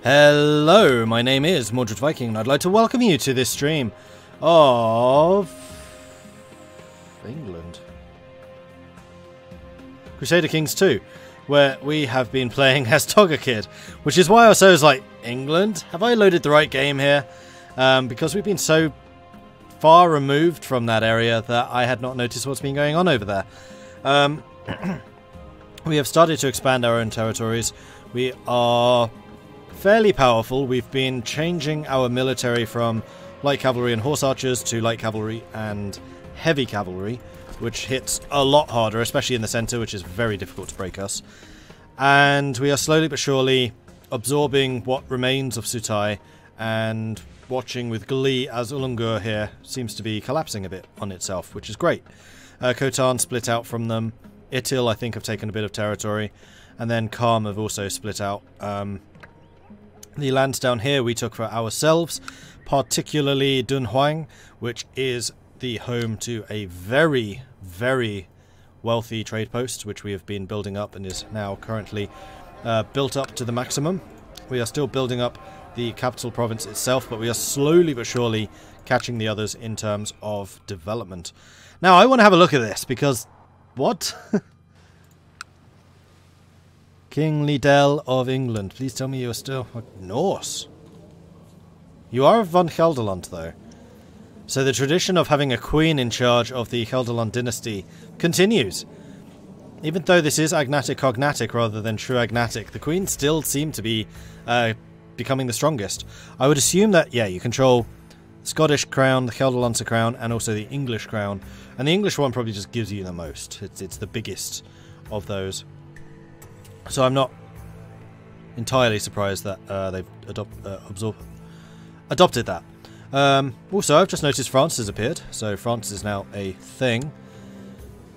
Hello, my name is Mordred Viking, and I'd like to welcome you to this stream of England. Crusader Kings II, where we have been playing as Kid, which is why I was like, England? Have I loaded the right game here? Because we've been so far removed from that area that I had not noticed what's been going on over there. We have started to expand our own territories. We are fairly powerful. We've been changing our military from light cavalry and horse archers to light cavalry and heavy cavalry, which hits a lot harder, especially in the centre, which is very difficult to break us. And we are slowly but surely absorbing what remains of Sutai and watching with glee as Ulungur here seems to be collapsing a bit on itself, which is great. Khotan split out from them. Itil, I think, have taken a bit of territory. And then Kham have also split out. The lands down here we took for ourselves, particularly Dunhuang, which is the home to a very, very wealthy trade post, which we have been building up and is now currently built up to the maximum. We are still building up the capital province itself, but we are slowly but surely catching the others in terms of development. Now, I want to have a look at this, because... What? King Liddell of England. Please tell me you are still... Norse. You are of von Gelderland, though. So the tradition of having a queen in charge of the Gelderland dynasty continues. Even though this is agnatic cognatic rather than true agnatic, the queens still seem to be becoming the strongest. I would assume that, yeah, you control the Scottish crown, the Gelderlandse crown, and also the English crown. And the English one probably just gives you the most. It's the biggest of those. So I'm not entirely surprised that they've adopted that. Also, I've just noticed France has appeared. So France is now a thing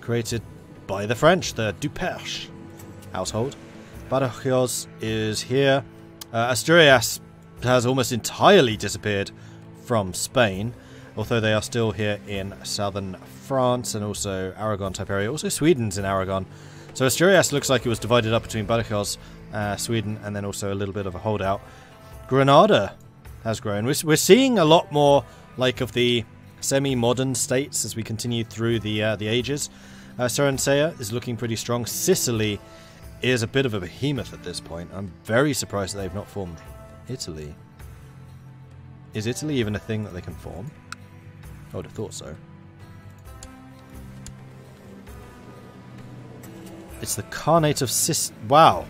created by the French, the Duperche household. Badajoz is here. Asturias has almost entirely disappeared from Spain, although they are still here in southern France and also Aragon type area. Also Sweden's in Aragon. So Asturias looks like it was divided up between Badajoz, Sweden, and then also a little bit of a holdout. Granada has grown. We're seeing a lot more like of the semi-modern states as we continue through the ages. Saransea is looking pretty strong. Sicily is a bit of a behemoth at this point. I'm very surprised that they've not formed Italy. Is Italy even a thing that they can form? I would have thought so. It's the Khanate of Wow.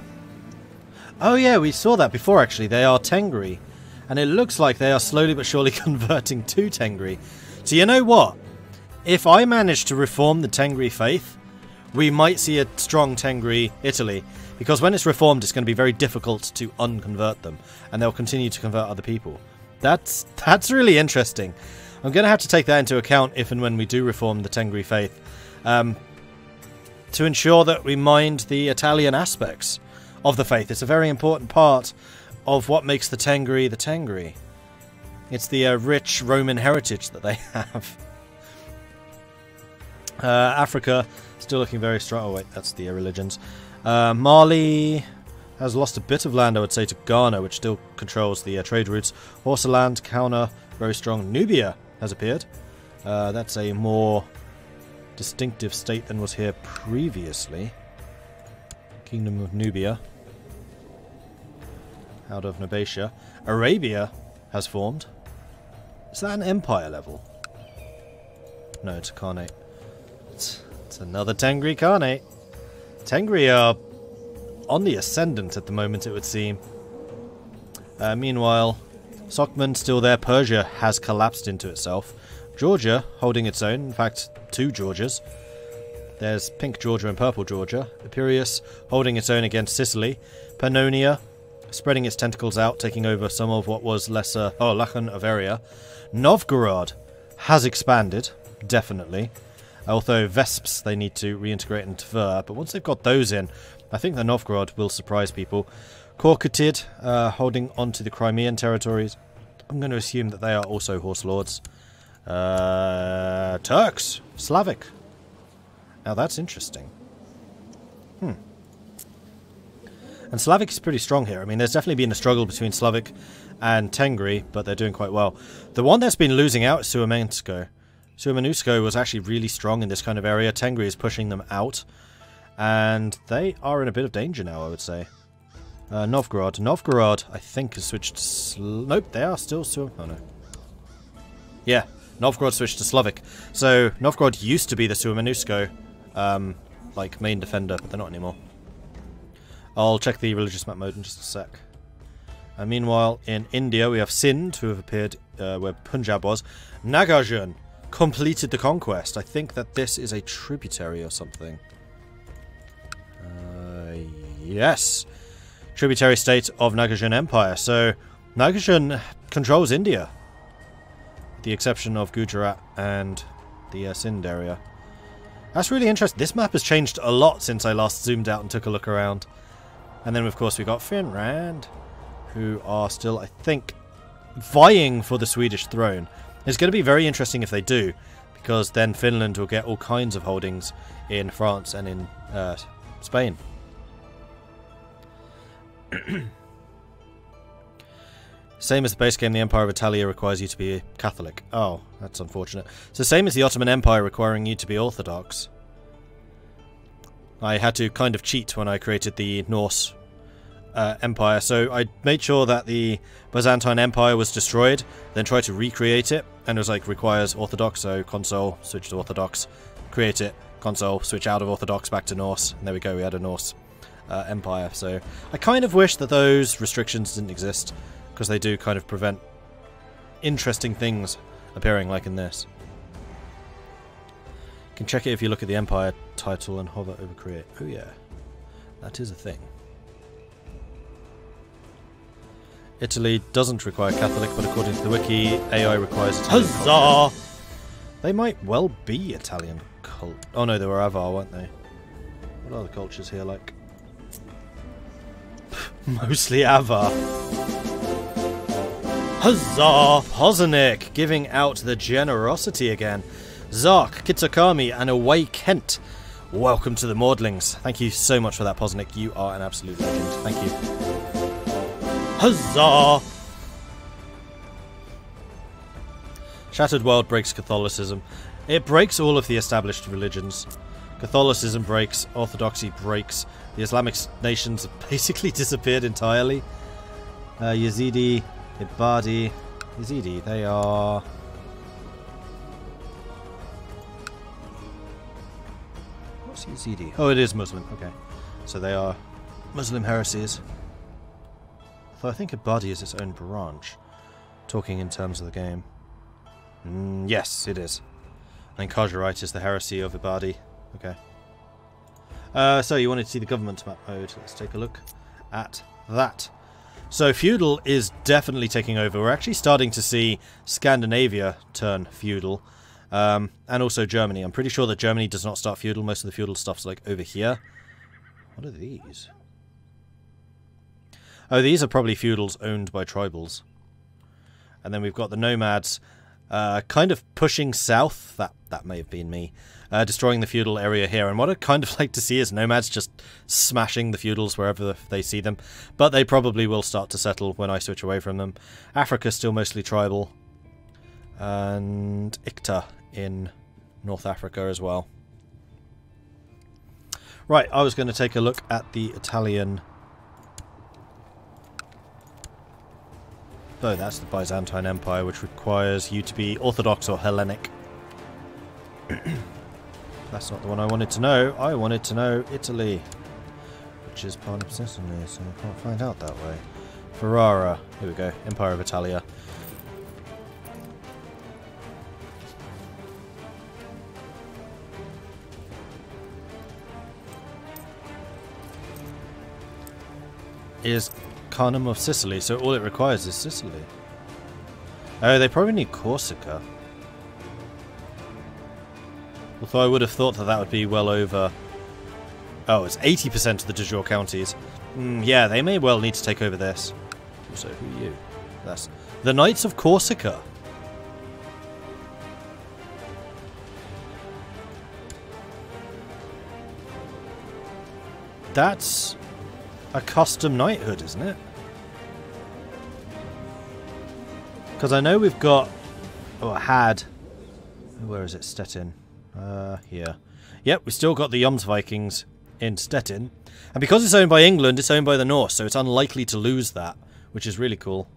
Oh yeah, we saw that before actually. They are Tengri. And it looks like they are slowly but surely converting to Tengri. So you know what? If I manage to reform the Tengri faith, we might see a strong Tengri Italy. Because when it's reformed, it's going to be very difficult to unconvert them. And they'll continue to convert other people. That's really interesting. I'm going to have to take that into account if and when we do reform the Tengri faith. To ensure that we mind the Italian aspects of the faith. It's a very important part of what makes the Tengri. It's the rich Roman heritage that they have. Africa, still looking very strong. Oh wait, that's the religions. Mali has lost a bit of land, I would say, to Ghana, which still controls the trade routes. Horsaland, Kauna, very strong. Nubia has appeared. That's a more distinctive state than was here previously. Kingdom of Nubia. Out of Nabatia. Arabia has formed. Is that an empire level? No, it's a Khanate. It's another Tengri Khanate. Tengri are on the ascendant at the moment, it would seem. Meanwhile, Sokman still there. Persia has collapsed into itself. Georgia holding its own. In fact, two Georgias. There's pink Georgia and purple Georgia. Epirus holding its own against Sicily. Pannonia spreading its tentacles out, taking over some of what was lesser... Oh, Lachen of area. Novgorod has expanded, definitely. Although Vesps they need to reintegrate into Tver. But once they've got those in, I think the Novgorod will surprise people. Korkutid holding on to the Crimean territories. I'm going to assume that they are also horse lords. Turks. Slavic. Now that's interesting. And Slavic is pretty strong here. I mean, there's definitely been a struggle between Slavic and Tengri, but they're doing quite well. The one that's been losing out is Suamensko. Suamenusko was actually really strong in this kind of area. Tengri is pushing them out, and they are in a bit of danger now, I would say. Novgorod. Novgorod, I think, has switched to... Nope, they are still... Oh, no. Yeah, Novgorod switched to Slavic. So, Novgorod used to be the Suamenusko, like, main defender, but they're not anymore. I'll check the religious map mode in just a sec. And meanwhile, in India, we have Sindh, who have appeared where Punjab was. Nagarjun completed the conquest. I think that this is a tributary or something. Yes. Tributary state of Nagarjun Empire. So, Nagarjun controls India. With the exception of Gujarat and the Sindh area. That's really interesting. This map has changed a lot since I last zoomed out and took a look around. And then, of course, we got Finland, who are still, I think, vying for the Swedish throne. It's going to be very interesting if they do, because then Finland will get all kinds of holdings in France and in Spain. Same as the base game, the Empire of Italia requires you to be a Catholic. Oh, that's unfortunate. So same as the Ottoman Empire requiring you to be Orthodox. I had to kind of cheat when I created the Norse Empire, so I made sure that the Byzantine Empire was destroyed, then tried to recreate it, and it was like, requires Orthodox, so console, switch to Orthodox, create it, console, switch out of Orthodox, back to Norse, and there we go, we had a Norse Empire. So I kind of wish that those restrictions didn't exist, because they do kind of prevent interesting things appearing like in this. You can check it if you look at the Empire title and hover over create. Oh yeah, that is a thing. Italy doesn't require Catholic, but according to the wiki, AI requires Italian. Huzzah! They might well be Italian cult. Oh no, they were Avar, weren't they? What are the cultures here like? Mostly Avar. Huzzah! Pozanik giving out the generosity again. Zark, Kitsakami, and Away Kent. Welcome to the Maudlings. Thank you so much for that, Pozanik. You are an absolute legend. Thank you. Huzzah! Shattered World breaks Catholicism. It breaks all of the established religions. Catholicism breaks, Orthodoxy breaks. The Islamic nations have basically disappeared entirely. Yazidi, Ibadi, Yazidi, they are... What's Yazidi? Oh, it is Muslim, okay. So they are Muslim heresies. Though I think Ibadi is its own branch, talking in terms of the game. Yes, it is. And Khajarite is the heresy of Ibadi. Okay. So you wanted to see the government map mode. Let's take a look at that. So feudal is definitely taking over. We're actually starting to see Scandinavia turn feudal. And also Germany. I'm pretty sure that Germany does not start feudal. Most of the feudal stuff's like over here. What are these? Oh, these are probably feudals owned by tribals. And then we've got the nomads kind of pushing south. That may have been me. Destroying the feudal area here. And what I'd kind of like to see is nomads just smashing the feudals wherever they see them. But they probably will start to settle when I switch away from them. Africa's still mostly tribal. And Ikta in North Africa as well. Right, I was going to take a look at the Italian... Oh, that's the Byzantine Empire, which requires you to be Orthodox or Hellenic. That's not the one I wanted to know. I wanted to know Italy, which is part of Sicily, so I can't find out that way. Ferrara. Here we go. Empire of Italia. Is Khanum of Sicily, so all it requires is Sicily. Oh, they probably need Corsica. Although I would have thought that that would be well over... Oh, it's 80% of the de jure counties. Yeah, they may well need to take over this. So, who are you? That's the Knights of Corsica. That's a custom knighthood, isn't it? Because I know we've got, or had, where is it, Stettin? Here. Yep, we still got the Dutch Vikings in Stettin. And because it's owned by England, it's owned by the Norse, so it's unlikely to lose that, which is really cool.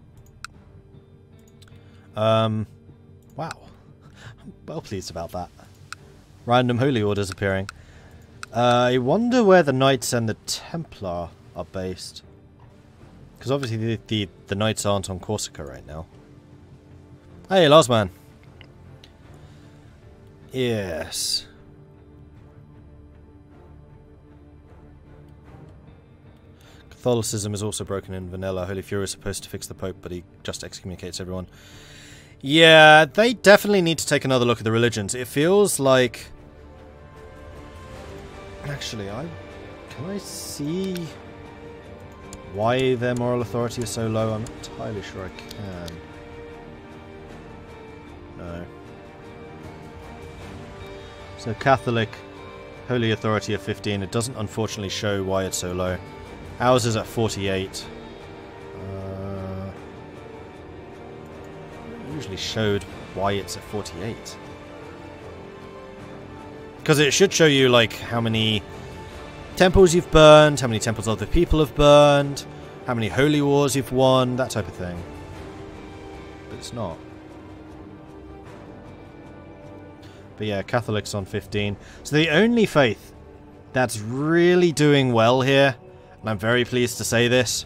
Wow. I'm well pleased about that. Random holy orders appearing. I wonder where the Knights and the Templar are based. Because obviously the Knights aren't on Corsica right now. Hey, last man. Yes. Catholicism is also broken in vanilla. Holy Fury is supposed to fix the Pope, but he just excommunicates everyone. Yeah, they definitely need to take another look at the religions. It feels like... Actually, can I see why their moral authority is so low? I'm not entirely sure I can. No. So Catholic, holy authority of 15. It doesn't unfortunately show why it's so low. Ours is at 48. Usually showed why it's at 48. Because it should show you like how many temples you've burned, how many temples other people have burned, how many holy wars you've won, that type of thing. But it's not. But yeah, Catholics on 15. So the only faith that's really doing well here, and I'm very pleased to say this,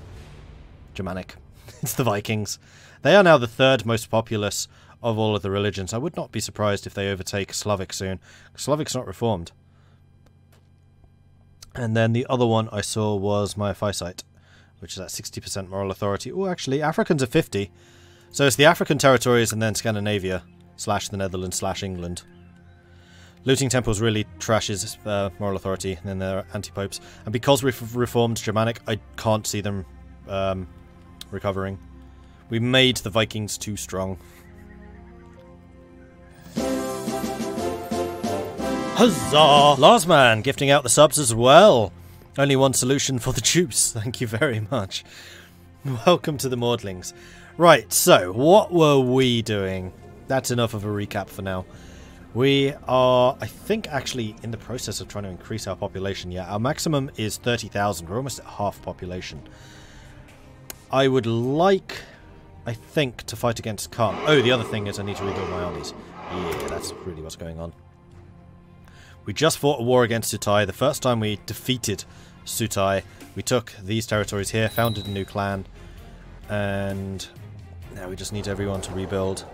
Germanic. It's the Vikings. They are now the third most populous of all of the religions. I would not be surprised if they overtake Slavic soon. Slavic's not reformed. And then the other one I saw was Miaphysite, which is at 60% moral authority. Oh, actually, Africans are 50. So it's the African territories and then Scandinavia, / the Netherlands, / England. Looting temples really trashes moral authority, and then they're anti-popes. And because we've reformed Germanic, I can't see them recovering. We made the Vikings too strong. Huzzah! Last man, gifting out the subs as well. Only one solution for the troops. Thank you very much. Welcome to the Mordlings. Right, so, what were we doing? That's enough of a recap for now. We are, I think, actually in the process of trying to increase our population. Yeah, our maximum is 30,000. We're almost at half population. I would like, I think, to fight against Khan. Oh, the other thing is I need to rebuild my armies. Yeah, that's really what's going on. We just fought a war against Sutai. The first time we defeated Sutai, we took these territories here, founded a new clan, and now we just need everyone to rebuild.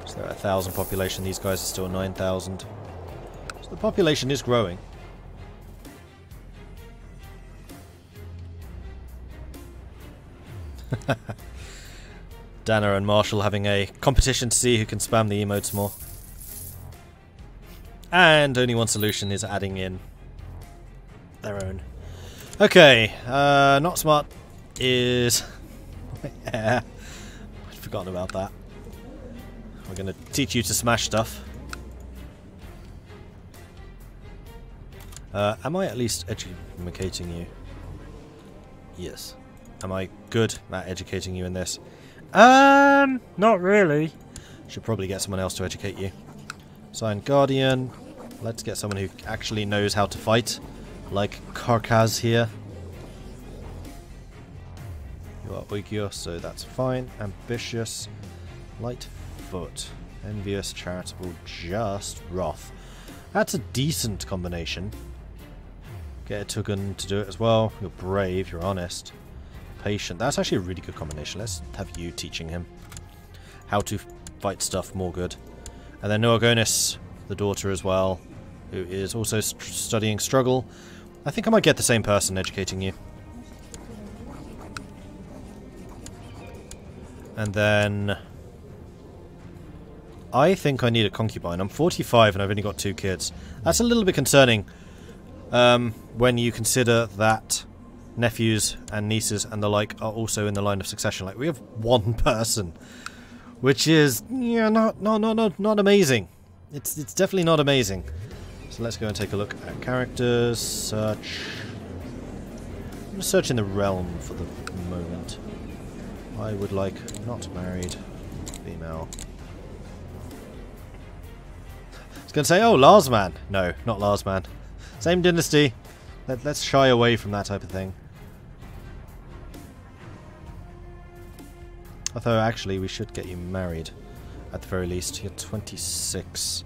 So they're at 1,000 population. These guys are still 9,000. So the population is growing. Dana and Marshall having a competition to see who can spam the emotes more. And only one solution is adding in their own. Okay, not smart is... yeah, I'd forgotten about that. We're going to teach you to smash stuff. Am I at least educating you? Yes. Am I good at educating you in this? Not really. Should probably get someone else to educate you. Sign Guardian. Let's get someone who actually knows how to fight, like Karkaz here. You are Oigyos, so that's fine. Ambitious, Lightfoot, Envious, Charitable, Just, Wrath. That's a decent combination. Get a Tugun to do it as well. You're brave, you're honest. Patient. That's actually a really good combination. Let's have you teaching him how to fight stuff more good. And then Antagonise, the daughter as well, who is also studying Struggle. I think I might get the same person educating you. And then I think I need a concubine. I'm 45 and I've only got 2 kids. That's a little bit concerning when you consider that nephews and nieces and the like are also in the line of succession. Like, we have 1 person, which is, yeah, not amazing. It's definitely not amazing. So let's go and take a look at characters. Search. going to search in the realm for the moment. I would like not married female. I was going to say, oh, Larsman. No, not Larsman. Same dynasty. Let's shy away from that type of thing. Although, actually, we should get you married. At the very least. You're 26.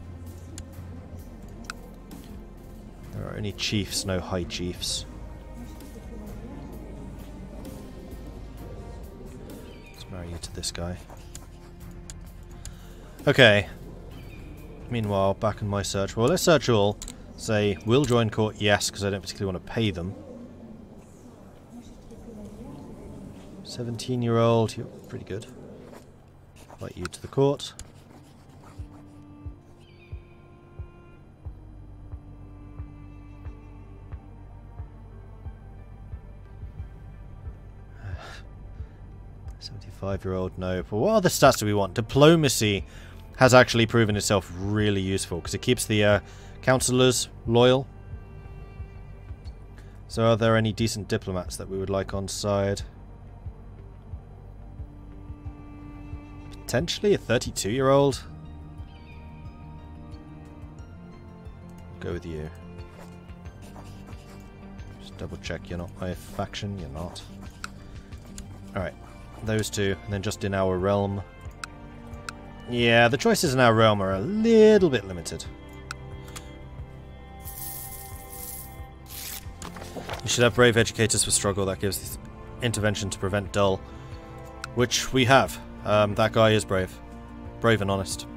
There are only chiefs, no high chiefs. Let's marry you to this guy. Okay. Meanwhile, back in my search. Well, let's search all. Say, will join court, yes, because I don't particularly want to pay them. 17-year-old, you're pretty good. Invite you to the court. Five-year-old, no. But what other stats do we want? Diplomacy has actually proven itself really useful because it keeps the councillors loyal. So are there any decent diplomats that we would like on side? Potentially a 32-year-old. Go with you. Just double check you're not my faction. You're not. Alright. Those two, and then just in our realm. Yeah, the choices in our realm are a little bit limited. You should have brave educators for struggle. That gives intervention to prevent dull. Which we have. That guy is brave. Brave and honest.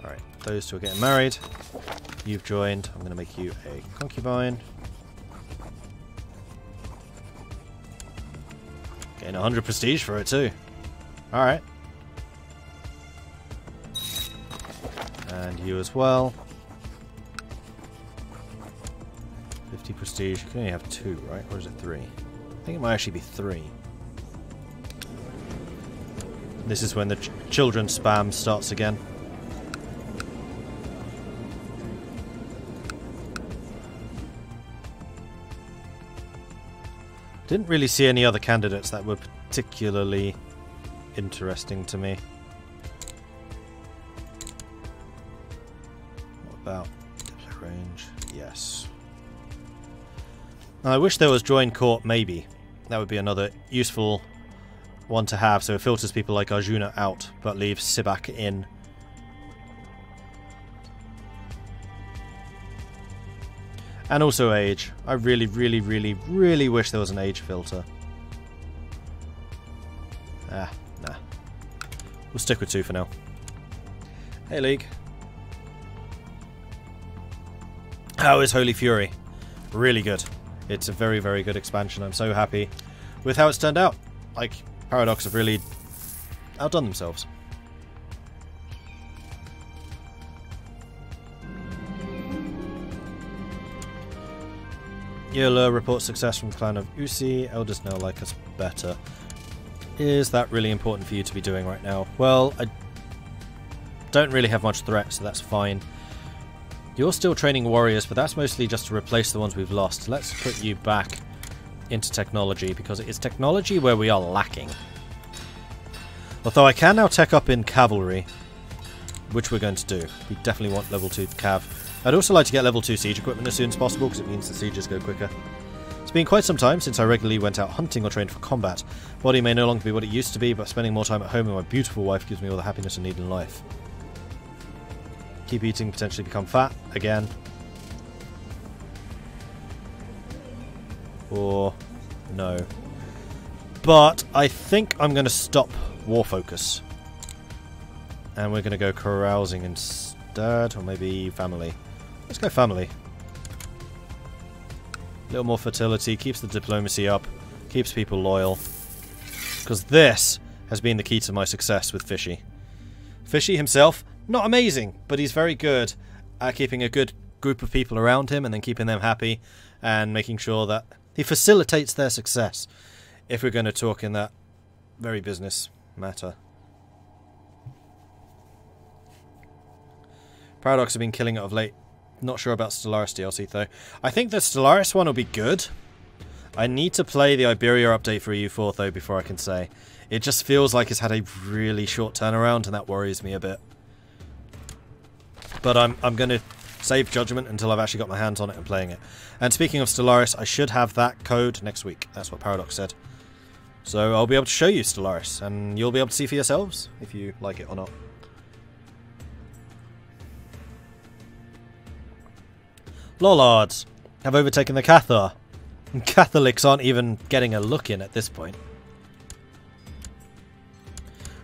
Alright, those two are getting married. You've joined. I'm going to make you a concubine. Getting 100 prestige for it too. Alright. And you as well. 50 prestige. You can only have 2, right? Or is it 3? I think it might actually be 3. This is when the children spam starts again. Didn't really see any other candidates that were particularly interesting to me. What about diplomat range? Yes. I wish there was join court, maybe. That would be another useful one to have, so it filters people like Arjuna out, but leaves Sibak in. And also age. I really, really, really, really wish there was an age filter. Nah. We'll stick with 2 for now. Hey, League. How is Holy Fury? Really good. It's a very, very good expansion. I'm so happy with how it's turned out. Like, Paradox have really outdone themselves. Yola reports success from the clan of Usi. Elders now like us better. Is that really important for you to be doing right now? Well, I don't really have much threat, so that's fine. You're still training warriors, but that's mostly just to replace the ones we've lost. Let's put you back into technology, because it is technology where we are lacking. Although I can now tech up in cavalry, which we're going to do. We definitely want level 2 cav. I'd also like to get level 2 siege equipment as soon as possible, because it means the sieges go quicker. It's been quite some time since I regularly went out hunting or trained for combat. Body may no longer be what it used to be, but spending more time at home with my beautiful wife gives me all the happiness I need in life. Keep eating, potentially become fat, again. Or no. But I think I'm going to stop war focus. And we're going to go carousing instead, or maybe family. Let's go family. A little more fertility, keeps the diplomacy up, keeps people loyal. Because this has been the key to my success with Fishy. Fishy himself, not amazing, but he's very good at keeping a good group of people around him and then keeping them happy and making sure that he facilitates their success, if we're going to talk in that very business matter. Paradox have been killing it of late. Not sure about Stellaris DLC though. I think the Stellaris one will be good. I need to play the Iberia update for EU4 though before I can say. It just feels like it's had a really short turnaround and that worries me a bit. But I'm going to save judgment until I've actually got my hands on it and playing it. And speaking of Stellaris, I should have that code next week. That's what Paradox said. So I'll be able to show you Stellaris and you'll be able to see for yourselves if you like it or not. Lollards have overtaken the Cathar. And Catholics aren't even getting a look in at this point.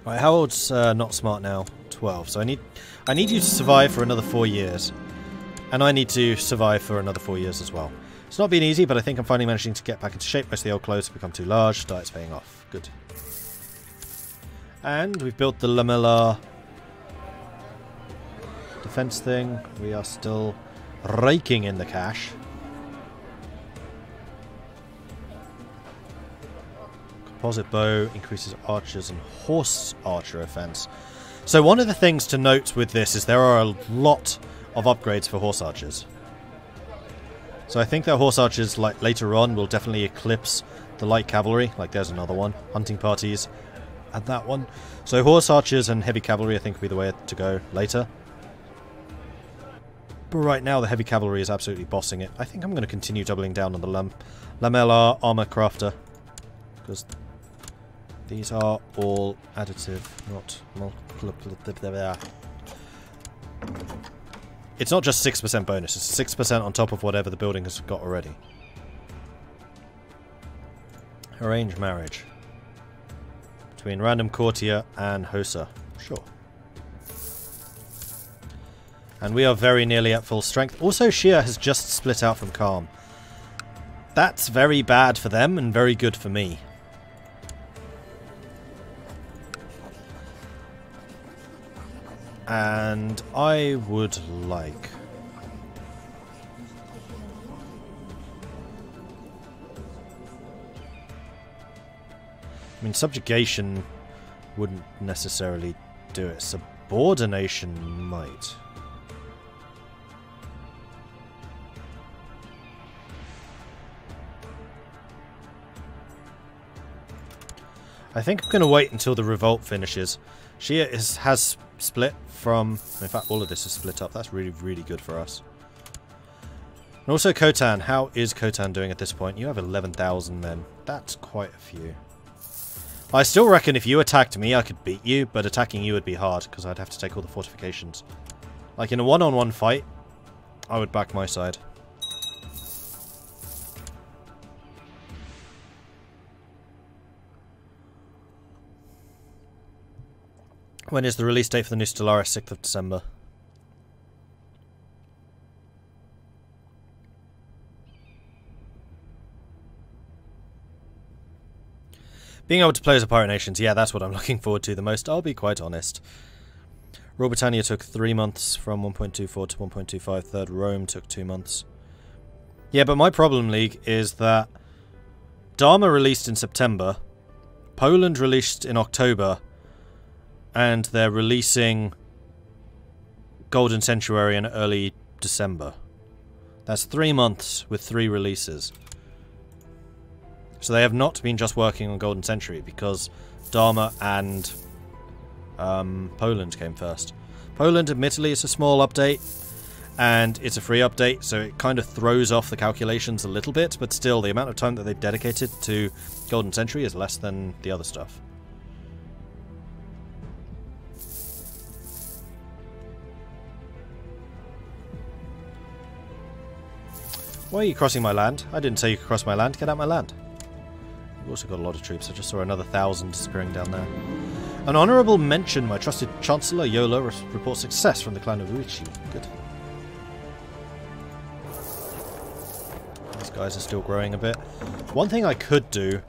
Right, how old's not smart now? 12. So I need you to survive for another 4 years. And I need to survive for another 4 years as well. It's not been easy, but I think I'm finally managing to get back into shape. Most of the old clothes have become too large. Diet's paying off. Good. And we've built the Lamella defense thing. We are still raking in the cash. Composite bow increases archers and horse archer offense. So one of the things to note with this is there are a lot of upgrades for horse archers. So I think that horse archers like later on will definitely eclipse the light cavalry. Like there's another one. Hunting parties and that one. So horse archers and heavy cavalry I think will be the way to go later. But right now the heavy cavalry is absolutely bossing it. I think I'm going to continue doubling down on the Lamella armor crafter. Because these are all additive, not multiplicative. It's not just 6% bonus, it's 6% on top of whatever the building has got already. Arrange marriage. Between random courtier and Hosa. Sure. And we are very nearly at full strength. Also, Shia has just split out from Calm. That's very bad for them and very good for me. And I would like... I mean, subjugation wouldn't necessarily do it. Subordination might. I think I'm going to wait until the revolt finishes. Shia has split from... In fact, all of this is split up. That's really, really good for us. And also Khotan. How is Khotan doing at this point? You have 11,000 men. That's quite a few. I still reckon if you attacked me, I could beat you, but attacking you would be hard, because I'd have to take all the fortifications. Like, in a one-on-one fight, I would back my side. When is the release date for the new Stellaris? 6th of December. Being able to play as a Pirate Nations, yeah, that's what I'm looking forward to the most, I'll be quite honest. Royal Britannia took 3 months from 1.24 to 1.25, Third Rome took 2 months. Yeah, but my problem, League, is that Dharma released in September, Poland released in October, and they're releasing Golden Sanctuary in early December. That's 3 months with 3 releases. So they have not been just working on Golden Century because Dharma and Poland came first. Poland, admittedly, is a small update and it's a free update, so it kind of throws off the calculations a little bit, but still the amount of time that they've dedicated to Golden Century is less than the other stuff. Why are you crossing my land? I didn't say you could cross my land. Get out my land. We've also got a lot of troops. I just saw another 1,000 disappearing down there. An honourable mention. My trusted Chancellor Yola reports success from the clan of Uichi. Good. These guys are still growing a bit. One thing I could do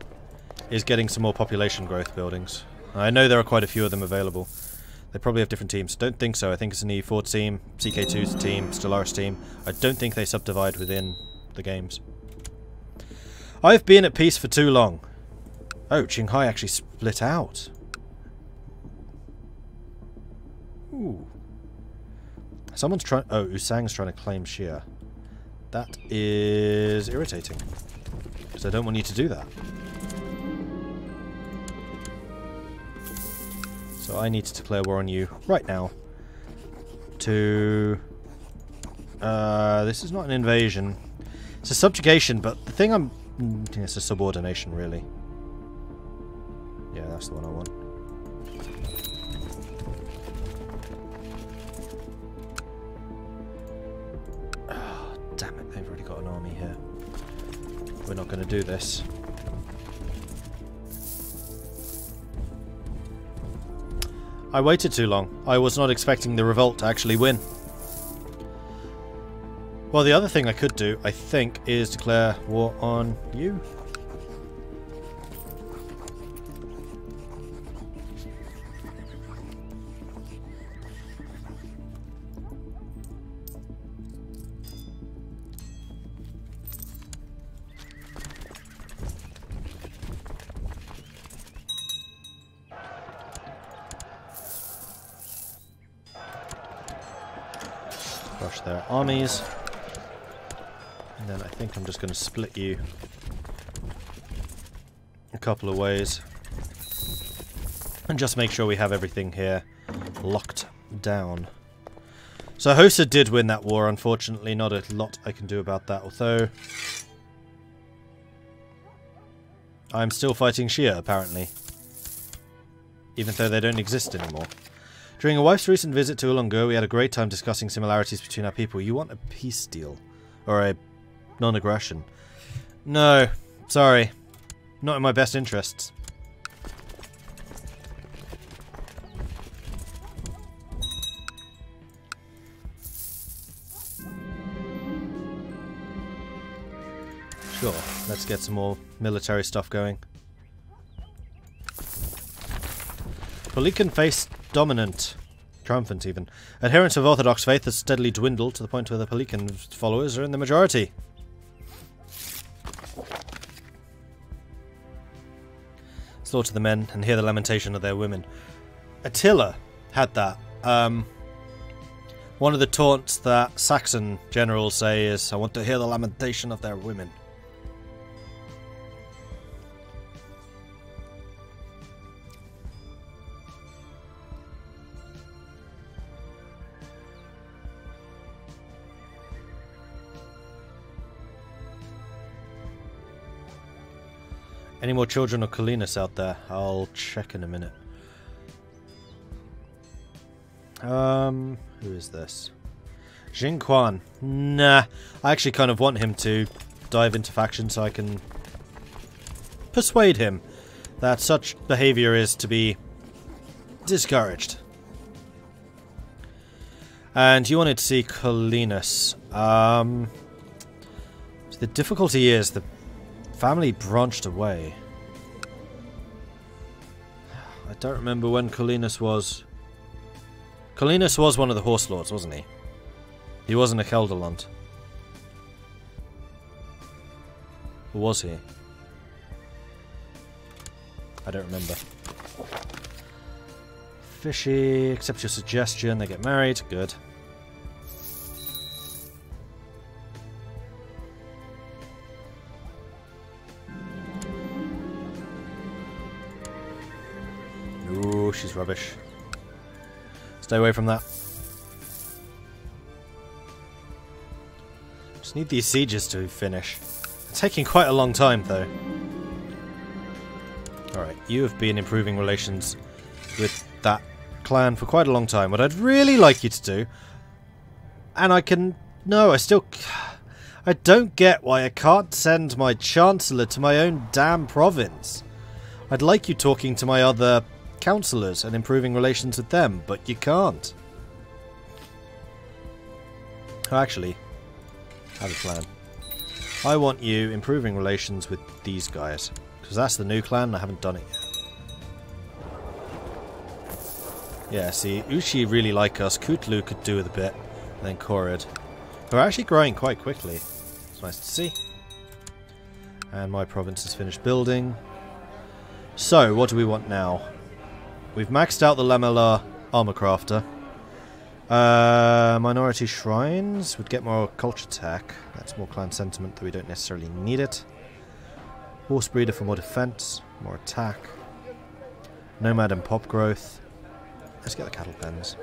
is getting some more population growth buildings. I know there are quite a few of them available. They probably have different teams. Don't think so. I think it's an E4 team, CK2's team, Stellaris team. I don't think they subdivide within the games. I've been at peace for too long. Oh, Qinghai actually split out. Ooh. Someone's trying... Oh, Usang's trying to claim Shia. That is irritating. Because I don't want you to do that. So I need to declare war on you right now. To... this is not an invasion. It's a subjugation, but the thing I'm... It's a subordination, really. Yeah, that's the one I want. Oh, damn it, they've already got an army here. We're not going to do this. I waited too long. I was not expecting the revolt to actually win. Well, the other thing I could do, I think, is declare war on you. Crush their armies. And then I think I'm just going to split you a couple of ways. And just make sure we have everything here locked down. So Hosa did win that war, unfortunately. Not a lot I can do about that, although... I'm still fighting Shia, apparently. Even though they don't exist anymore. During a wife's recent visit to Ulongo, we had a great time discussing similarities between our people. You want a peace deal? Or a non-aggression? No, sorry. Not in my best interests. Sure, let's get some more military stuff going. Pelican face dominant. Triumphant, even. Adherents of Orthodox faith has steadily dwindled to the point where the Pelican followers are in the majority. Slaughter the men and hear the lamentation of their women. Attila had that. One of the taunts that Saxon generals say is, I want to hear the lamentation of their women. Any more children of Colinas out there? I'll check in a minute. Who is this? Jing Quan. Nah, I actually kind of want him to dive into faction so I can persuade him that such behavior is to be discouraged. And you wanted to see Colinas. The difficulty is the family branched away. I don't remember when Colinas was. Colinas was one of the horse lords, wasn't he? He wasn't a Kelderland. Or was he? I don't remember. Fishy, accept your suggestion, they get married, good. Ooh, she's rubbish. Stay away from that. Just need these sieges to finish. It's taking quite a long time, though. Alright, you have been improving relations with that clan for quite a long time. What I'd really like you to do... And I can... No, I don't get why I can't send my Chancellor to my own damn province. I'd like you talking to my other councillors and improving relations with them, but you can't. Oh, actually, I have a plan. I want you improving relations with these guys, because that's the new clan and I haven't done it yet. Yeah, see, Ushi really like us, Kutlu could do with a bit, and then Korod. We're actually growing quite quickly. It's nice to see. And my province is finished building. So, what do we want now? We've maxed out the Lamela Armor Crafter. Minority shrines would get more culture tech. That's more clan sentiment, though we don't necessarily need it. Horse breeder for more defense, more attack. Nomad and pop growth. Let's get the cattle pens.